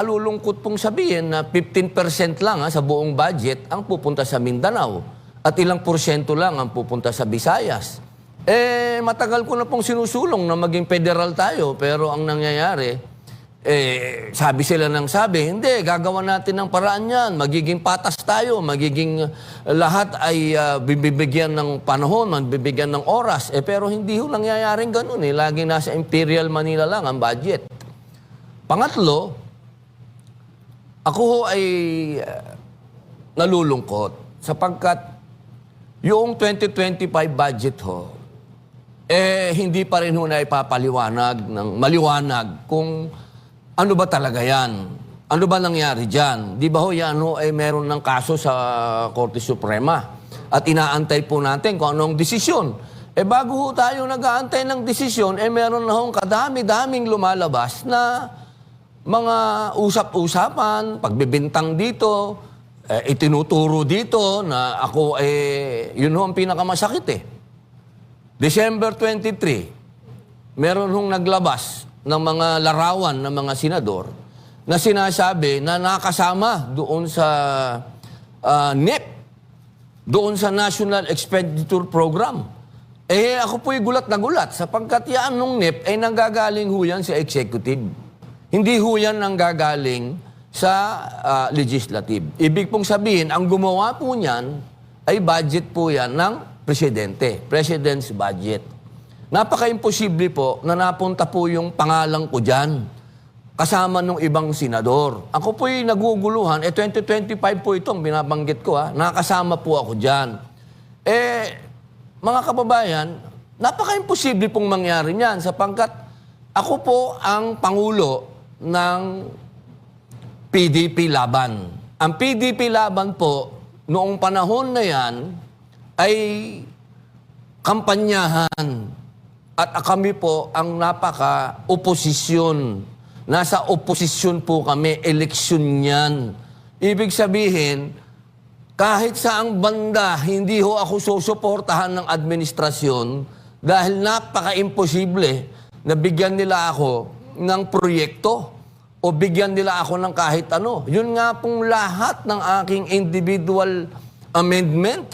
Nalulungkot pong sabihin na 15% lang sa buong budget ang pupunta sa Mindanao at ilang porsyento lang ang pupunta sa Visayas. Matagal ko na pong sinusulong na maging federal tayo, pero ang nangyayari, sabi sila ng sabi, hindi, gagawa natin ng paraan yan, magiging patas tayo, magiging lahat ay bibigyan ng panahon, magbibigyan ng oras. Pero hindi ho nangyayaring ganun. Laging nasa Imperial Manila lang ang budget. Pangatlo, ako ho ay nalulungkot sapagkat yung 2025 budget ho, hindi pa rin ho na ipapaliwanag ng maliwanag kung ano ba talaga yan. Ano ba nangyari dyan? Di ba ho yan ho ay meron ng kaso sa Korte Suprema at inaantay po natin kung anong desisyon. Bago ho tayo nag-aantay ng desisyon, meron na hong kadami-daming lumalabas na mga usap-usapan, pagbibintang dito, itinuturo dito na ako yun ho ang pinakamasakit December 23, meron hong naglabas ng mga larawan ng mga senador na sinasabi na nakasama doon sa NEP, doon sa National Expenditure Program. Ako po'y gulat na gulat sapagkat yan nung NEP ay nanggagaling ho yan sa executive. Hindi ho yan nanggagaling sa legislative. Ibig pong sabihin, ang gumawa po niyan ay budget po yan ng presidente, president's budget. Napaka-imposible po na napunta po yung pangalan ko dyan kasama ng ibang senador. Ako po'y naguguluhan, 2025 po itong binabanggit ko nakasama po ako dyan. Mga kababayan, napaka-imposible pong mangyari niyan sapagkat ako po ang Pangulo ng PDP Laban. Ang PDP Laban po, noong panahon na yan, ay kampanyahan. At kami po ang napaka-oposisyon. Nasa oposisyon po kami, eleksyon yan. Ibig sabihin, kahit saang banda, hindi ho ako susuportahan ng administrasyon dahil napaka-imposible na bigyan nila ako ng proyekto o bigyan nila ako ng kahit ano. Yun nga pong lahat ng aking individual amendment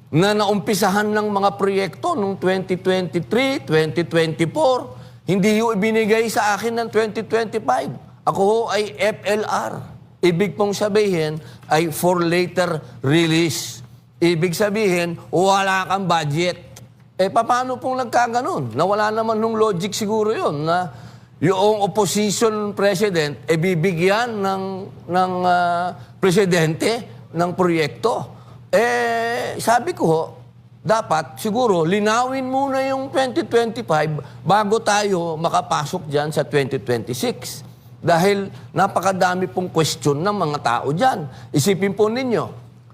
na naumpisahan ng mga proyekto noong 2023, 2024, hindi ho ibinigay sa akin ng 2025. Ako ho ay FLR. Ibig pong sabihin ay for later release. Ibig sabihin, wala kang budget. Paano pong nagkaganon? Nawala naman nung logic siguro yun na yung opposition president bibigyan ng presidente ng proyekto. Sabi ko ho, dapat siguro linawin muna yung 2025 bago tayo makapasok dyan sa 2026. Dahil napakadami pong question ng mga tao dyan. Isipin po ninyo,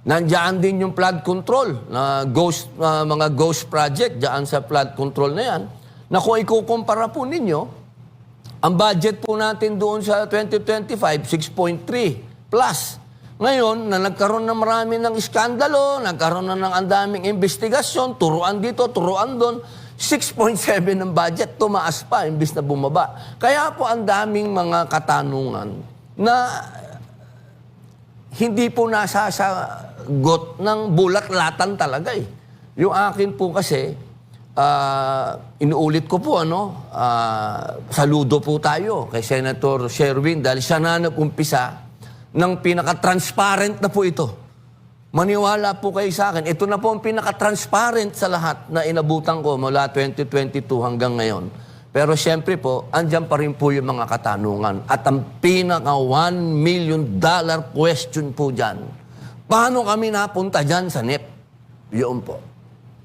nandiyan din yung flood control, mga ghost project dyan sa flood control na yan, na kung ikukumpara po ninyo, ang budget po natin doon sa 2025, 6.3 plus. Ngayon, na nagkaroon na marami ng iskandalo, nagkaroon na ng andaming investigasyon, turuan dito, turuan doon, 6.7 ng budget, tumaas pa, imbis na bumaba. Kaya po ang daming mga katanungan na hindi po nasasagot ng bulat-latan talaga Yung akin po kasi, inuulit ko po, saludo po tayo kay Senator Sherwin dahil siya na nag-umpisa ng pinaka-transparent na po ito. Maniwala po kayo sa akin, ito na po ang pinaka-transparent sa lahat na inabutan ko mula 2022 hanggang ngayon. Pero siyempre po, andyan pa rin po yung mga katanungan. At ang pinaka-$1 million question po dyan, paano kami napunta dyan sa NEP? Yun po.